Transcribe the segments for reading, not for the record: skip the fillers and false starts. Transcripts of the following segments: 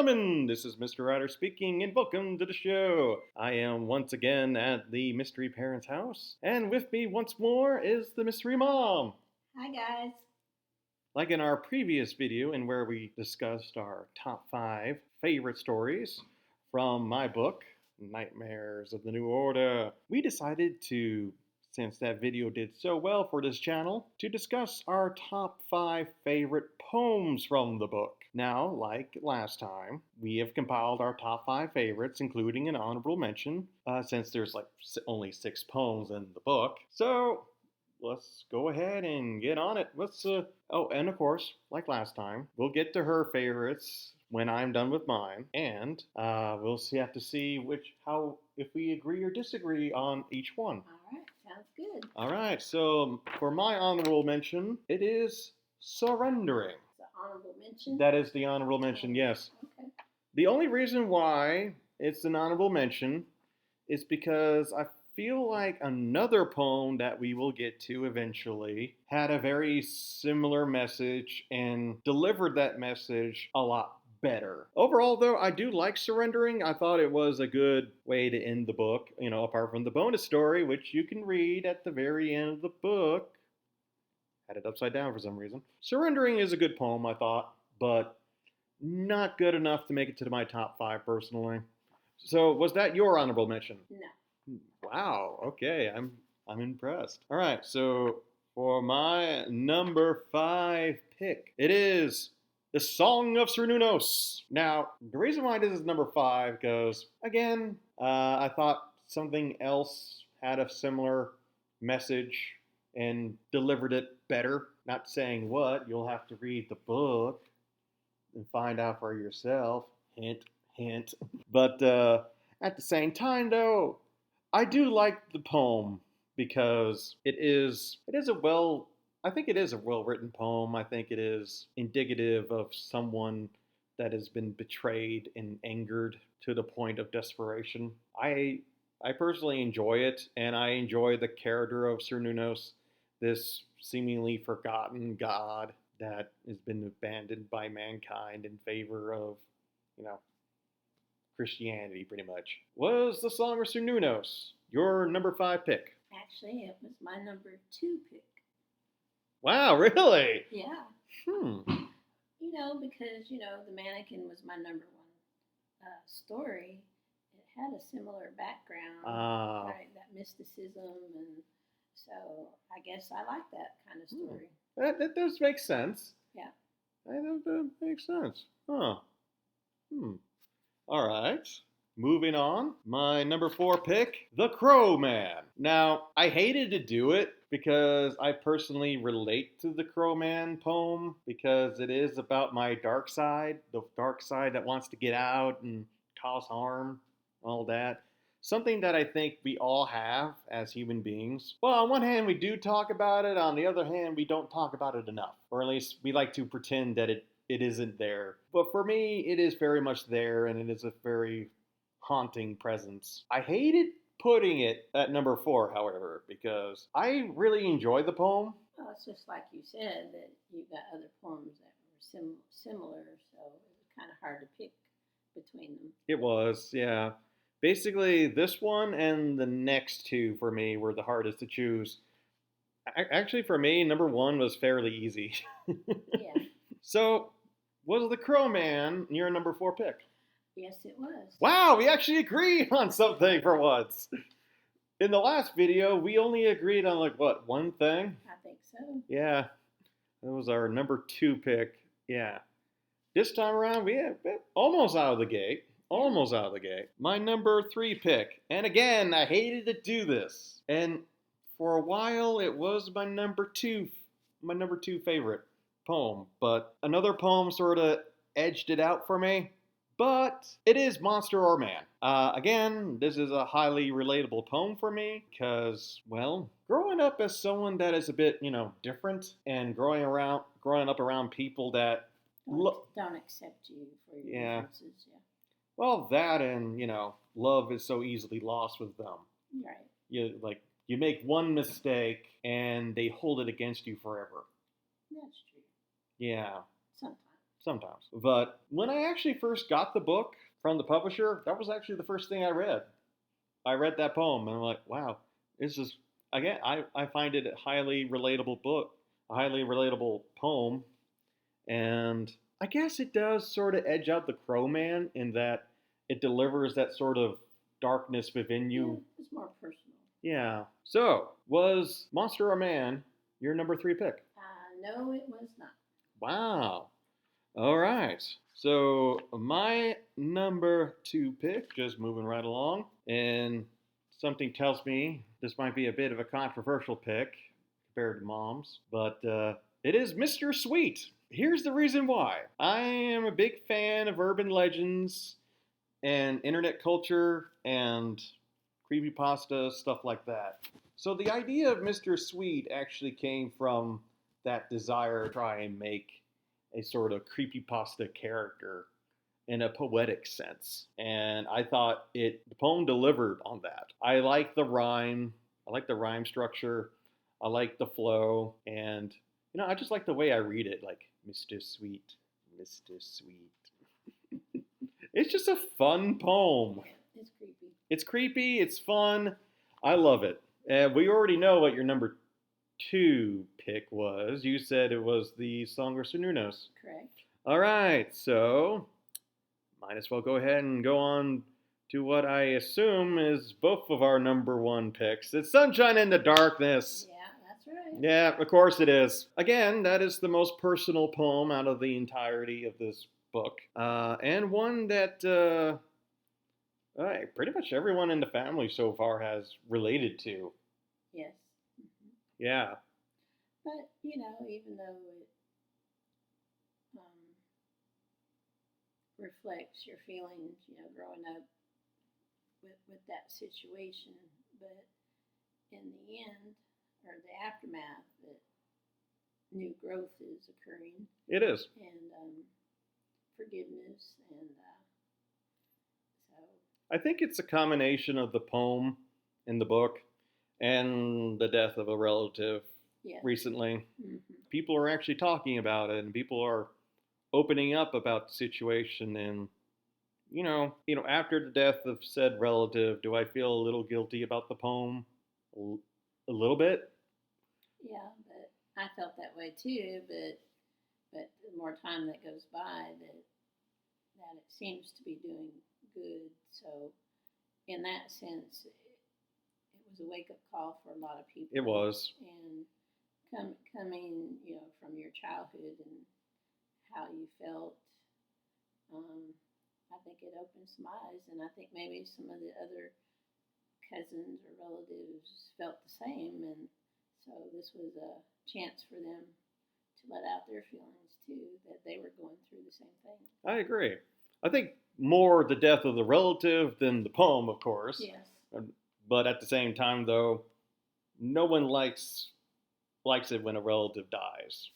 gentlemen, this is Mr. Ryder speaking, and welcome to the show. I am once again at the Mystery Parents' house, and with me once more is the Mystery Mom. Hi guys. Like in our previous video, in where we discussed our top 5 favorite stories from my book, Nightmares of the New Order, we decided to, since that video did so well for this channel, to discuss our top 5 favorite poems from the book. Now, like last time, we have compiled our top 5 favorites, including an honorable mention, since there's like only 6 poems in the book. So, let's go ahead and get on it. Oh, and of course, like last time, we'll get to her favorites when I'm done with mine, and we'll have to see if we agree or disagree on each one. All right, sounds good. All right, so for my honorable mention, it is surrendering. It's an honorable mention? That is the honorable mention, yes. Okay. The only reason why it's an honorable mention is because I feel like another poem that we will get to eventually had a very similar message and delivered that message a lot better. Overall, though, I do like surrendering. I thought it was a good way to end the book, apart from the bonus story, which you can read at the very end of the book. Had it upside down for some reason. Surrendering is a good poem, I thought, but not good enough to make it to my top 5 personally. So, was that your honorable mention? No. Wow, okay, I'm impressed. All right, so for my number 5 pick, it is the Song of Cernunnos. Now, the reason why this is number 5 goes, again, I thought something else had a similar message and delivered it better. Not saying what, you'll have to read the book and find out for yourself. Hint, hint. But at the same time, though, I do like the poem because I think it is a well-written poem. I think it is indicative of someone that has been betrayed and angered to the point of desperation. I personally enjoy it, and I enjoy the character of Cernunnos, this seemingly forgotten god that has been abandoned by mankind in favor of, Christianity, pretty much. Was the Song of Sununos your number 5 pick? Actually, it was my number 2 pick. Wow, really? Yeah. Because, the mannequin was my number 1 story. It had a similar background, right? That mysticism, and so I guess I like that kind of story. That does make sense. Yeah. That makes sense. Huh. All right. Moving on. My number 4 pick, The Crowman. Now, I hated to do it because I personally relate to the Crowman poem because it is about my dark side, the dark side that wants to get out and cause harm, all that. Something that I think we all have as human beings. Well, on one hand, we do talk about it. On the other hand, we don't talk about it enough. Or at least we like to pretend that it isn't there. But for me, it is very much there, and it is a very haunting presence. I hated putting it at number 4, however, because I really enjoy the poem. Well, it's just like you said, that you got other poems that were similar, so it was kind of hard to pick between them. It was, yeah. Basically, this one and the next 2 for me were the hardest to choose. Actually, for me, number 1 was fairly easy. Yeah. So, was the Crowman your number 4 pick? Yes, it was. Wow, we actually agreed on something for once. In the last video, we only agreed on one thing? I think so. Yeah, that was our number 2 pick. Yeah. This time around, we had almost out of the gate. Almost out of the gate. My number 3 pick. And again, I hated to do this. And for a while, it was my number 2 favorite poem. But another poem sort of edged it out for me. But it is Monster or Man. Again, this is a highly relatable poem for me because, well, growing up as someone that is a bit, different and growing up around people that don't accept you for your differences. Yeah. Well, that and, love is so easily lost with them. Right. You make one mistake and they hold it against you forever. That's true. Yeah. Sometimes. sometimes. But when I actually first got the book from the publisher, that was actually the first thing I read. I read that poem and I'm like, wow, this is, again, I find it a highly relatable book, a highly relatable poem. And I guess it does sort of edge out the Crowman in that it delivers that sort of darkness within you. Yeah, it's more personal. Yeah. So, was Monster or Man your number 3 pick? No, it was not. Wow. All right. So, my number 2 pick, just moving right along, and something tells me this might be a bit of a controversial pick compared to Mom's, but it is Mr. Sweet. Here's the reason why. I am a big fan of urban legends and internet culture and creepypasta, stuff like that. So the idea of Mr. Sweet actually came from that desire to try and make a sort of creepypasta character in a poetic sense. And I thought the poem delivered on that. I like the rhyme. I like the rhyme structure. I like the flow. And, I just like the way I read it. Like, Mr. Sweet, Mr. Sweet. It's just a fun poem. It's creepy. It's creepy. It's fun. I love it. We already know what your number 2 pick was. You said it was the Song of Cernunnos. Correct. All right. So, might as well go ahead and go on to what I assume is both of our number 1 picks. It's Sunshine in the Darkness. Yeah, that's right. Yeah, of course it is. Again, that is the most personal poem out of the entirety of this book. And one that pretty much everyone in the family so far has related to. Yes. Mm-hmm. Yeah. But, even though it reflects your feelings, growing up with that situation, but in the end, or the aftermath, that new growth is occurring. It is. And forgiveness, and so. I think it's a combination of the poem in the book and the death of a relative recently. Mm-hmm. People are actually talking about it, and people are opening up about the situation. And after the death of said relative, do I feel a little guilty about the poem? A little bit. Yeah, but I felt that way too. But the more time that goes by, that it seems to be doing good. So, in that sense, it was a wake-up call for a lot of people. It was. And coming, from your childhood and how you felt, I think it opened some eyes, and I think maybe some of the other cousins or relatives felt the same, and so this was a chance for them to let out their feelings too, that they were going through the same thing. I agree. I think more the death of the relative than the poem, of course. Yes. But at the same time, though, no one likes it when a relative dies.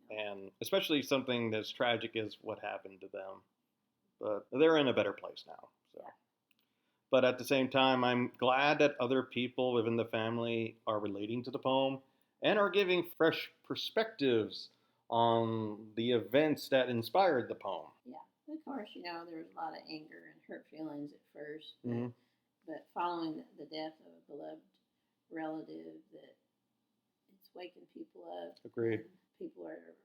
And especially something as tragic as what happened to them. But they're in a better place now. So. Yeah. But at the same time, I'm glad that other people within the family are relating to the poem and are giving fresh perspectives on the events that inspired the poem. Yeah. Of course, there was a lot of anger and hurt feelings at first. Mm-hmm. But following the death of a beloved relative, that it's waking people up. Agreed. People are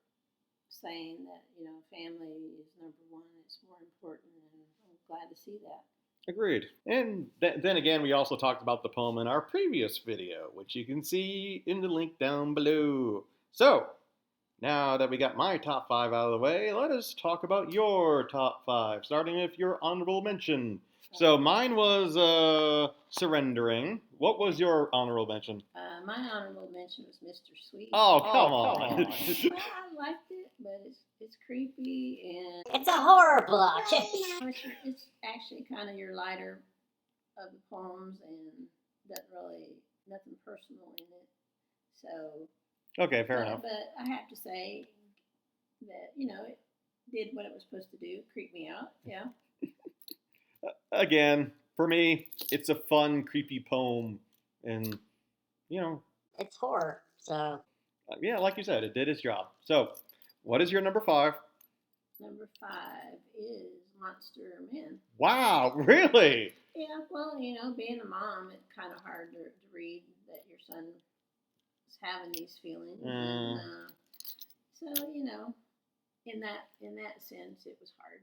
saying that, family is number 1. It's more important, and I'm glad to see that. Agreed. And then again, we also talked about the poem in our previous video, which you can see in the link down below. So, now that we got my top 5 out of the way, let us talk about your top 5, starting with your honorable mention. So mine was Surrendering. What was your honorable mention? My honorable mention was Mr. Sweet. Oh, come on. Well, I liked it, but it's creepy, and it's a horror book. It's actually kind of your lighter of the poems, and nothing personal in it. So. Okay, fair enough. But I have to say that it did what it was supposed to do. Creep me out. Yeah. Again, for me, it's a fun, creepy poem, and it's horror. So yeah, like you said, it did its job. So, what is your number 5? Number 5 is Monster Man. Wow, really? Yeah, well, you know, being a mom, it's kind of hard to read that your son is having these feelings, and so you know, in that sense, it was hard.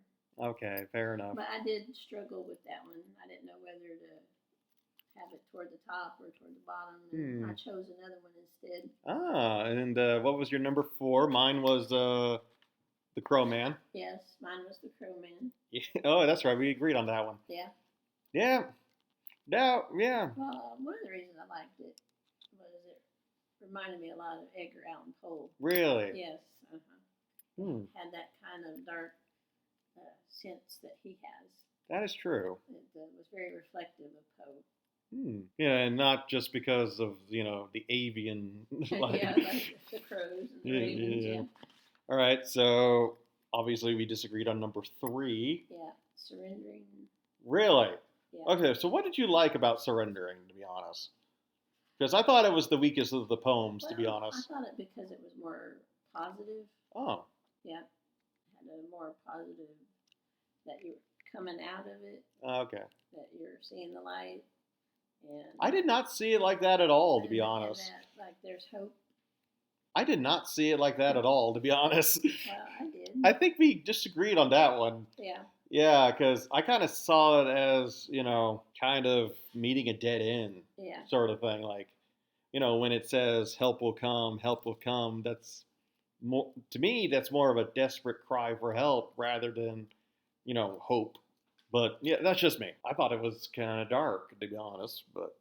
Okay, fair enough. But I did struggle with that one. I didn't know whether to have it toward the top or toward the bottom, and I chose another one instead. And what was your number 4? Mine was the Crowman. Yes, mine was the Crowman. Yeah. Oh, that's right. We agreed on that one. Yeah. Yeah. No, yeah. Well, one of the reasons I liked it was it reminded me a lot of Edgar Allan Poe. Really? Yes. Had that kind of dark sense that he has. That is true. It was very reflective of Poe. Yeah, and not just because of, you know, the avian. Yeah, like the crows and the ravens, yeah. All right, so obviously we disagreed on number 3. Yeah, Surrendering. Really? Yeah. Okay, so what did you like about Surrendering, to be honest? Because I thought it was the weakest of the poems, to be honest. I thought it because it was more positive. Oh. Yeah, it had a more positive, that you're coming out of it. Okay. That you're seeing the light. And I did not see it like that at all, to be honest. That, like, there's hope. I did not see it like that at all, to be honest. Well, I did. I think we disagreed on that one. Yeah. Yeah, because I kind of saw it as, you know, kind of meeting a dead end sort of thing. Like, you know, when it says help will come, that's more, to me, that's more of a desperate cry for help rather than, you know, hope. But yeah, that's just me. I thought it was kind of dark, to be honest. But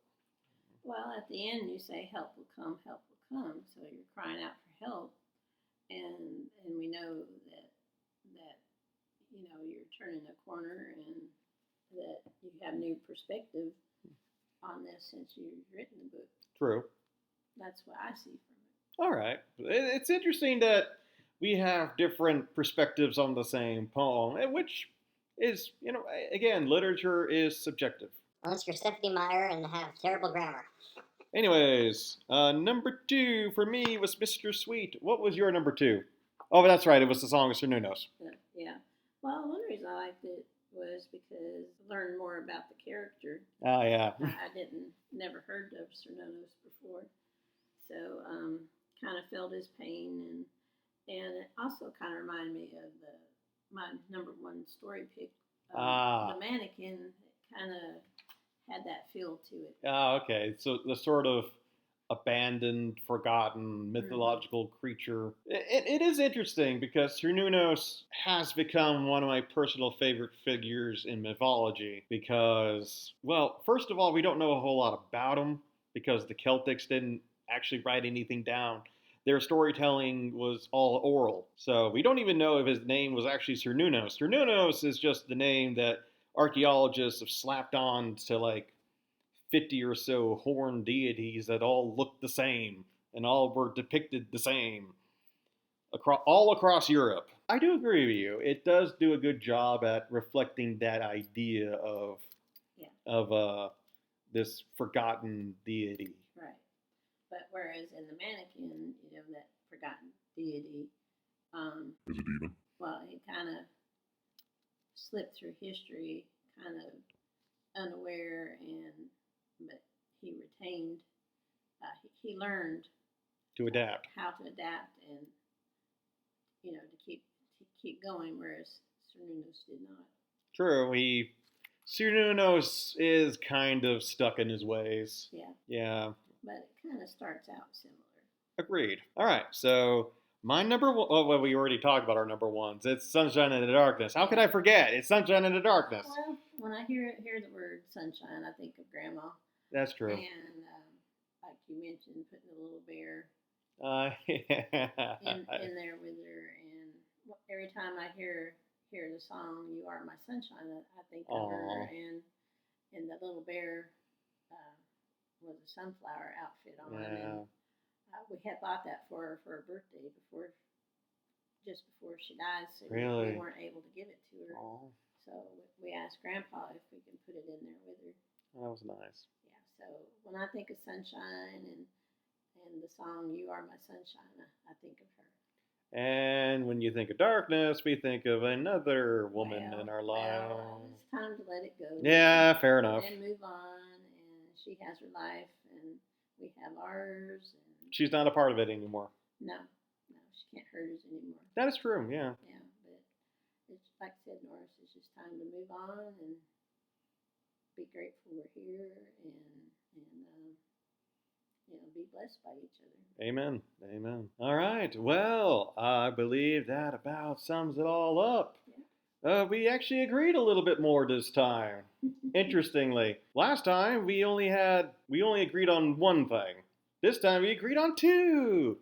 well, at the end you say help will come, so you're crying out for help, and we know that you know you're turning a corner and that you have new perspective on this since you've written the book. True. That's what I see from it. All right, it's interesting that we have different perspectives on the same poem, which is, you know, again, literature is subjective. Unless you're Stephanie Meyer and have terrible grammar. Anyways, number 2 for me was Mr. Sweet. What was your number 2? Oh, that's right. It was the Song of Cernunnos. Yeah. Well, one reason I liked it was because I learned more about the character. Oh, yeah. I never heard of Cernunnos before. So, kind of felt his pain, and it also kind of reminded me of my number 1 story pick, The Mannequin. It kind of had that feel to it. Oh, okay. So the sort of abandoned, forgotten, mythological creature. It is interesting because Cernunnos has become one of my personal favorite figures in mythology because, well, first of all, we don't know a whole lot about him because the Celtics didn't actually write anything down. Their storytelling was all oral. So we don't even know if his name was actually Cernunnos. Cernunnos is just the name that archaeologists have slapped on to like 50 or so horned deities that all looked the same and all were depicted the same all across Europe. I do agree with you. It does do a good job at reflecting that idea of this forgotten deity. Right. But whereas in the Mannequin, you know, that forgotten deity is a demon. Well, he kind of slipped through history, kind of unaware, but he retained. He learned to adapt. How to adapt, and you know, to keep going, whereas Cernunnos did not. True. Cernunnos is kind of stuck in his ways. Yeah. Yeah. But it kind of starts out similar. Agreed. All right, so my number 1, well, we already talked about our number 1s. It's Sunshine in the Darkness. How could I forget? It's Sunshine in the Darkness. Well, when I hear the word sunshine, I think of Grandma. That's true. And like you mentioned, putting a little bear yeah. in there with her. And every time I hear the song, You Are My Sunshine, I think of her. And the little bear with a sunflower outfit on. Yeah. And we had bought that for her birthday just before she died, so really? We weren't able to give it to her. Aww. So we asked Grandpa if we can put it in there with her. That was nice. Yeah. So when I think of sunshine and the song "You Are My Sunshine," I think of her. And when you think of darkness, we think of another woman in our lives. Well, it's time to let it go. Yeah, fair enough. And move on. And she has her life, and we have ours. And she's not a part of it anymore. No, she can't hurt us anymore. That is true, yeah. Yeah, but it's like I said, Norris, it's just time to move on and be grateful we're here and be blessed by each other. Amen. Amen. All right. Well, I believe that about sums it all up. Yeah. We actually agreed a little bit more this time. Interestingly, last time we only agreed on one thing. This time we agreed on two.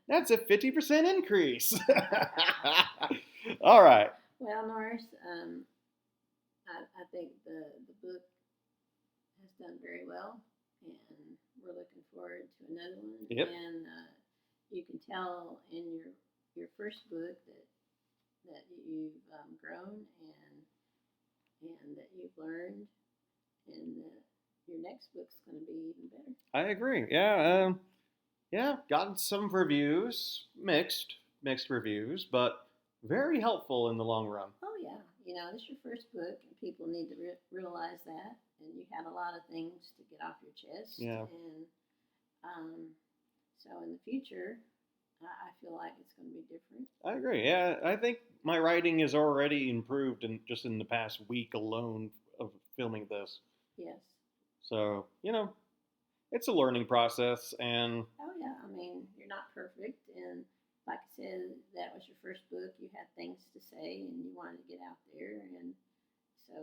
That's a 50% increase. All right. Well, Norris, I think the book has done very well, and we're looking forward to another one. Yep. And you can tell in your first book that you've grown and that you've learned, and that your next book's going to be even better. I agree. Yeah. Yeah, gotten some reviews, mixed reviews, but very helpful in the long run. Oh yeah, this is your first book, and people need to realize that. And you had a lot of things to get off your chest. Yeah. And so in the future, I feel like it's going to be different. I agree. Yeah, I think my writing has already improved just in the past week alone of filming this. Yes. So it's a learning process, and oh yeah, I mean, you're not perfect, and like I said, that was your first book. You had things to say, and you wanted to get out there, and so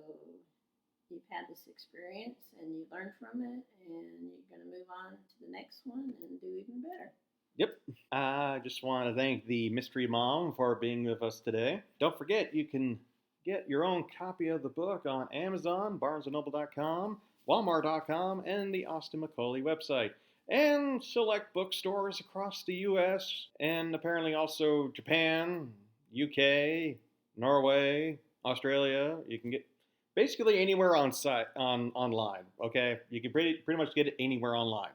you've had this experience, and you learned from it, and you're going to move on to the next one and do even better. Yep. I just want to thank the Mystery Mom for being with us today. Don't forget, you can get your own copy of the book on Amazon, BarnesandNoble.com, Walmart.com, and the Austin Macaulay website, and select bookstores across the U.S., and apparently also Japan, UK, Norway, Australia. You can get basically anywhere online, okay? You can pretty much get it anywhere online,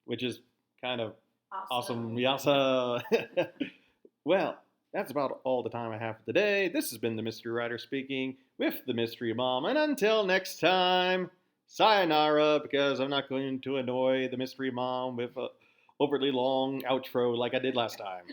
which is kind of awesome. Yasa. Well, that's about all the time I have for today. This has been the Mystery Writer speaking with the Mystery Mom, and until next time, sayonara, because I'm not going to annoy the Mystery Mom with a overly long outro like I did last time.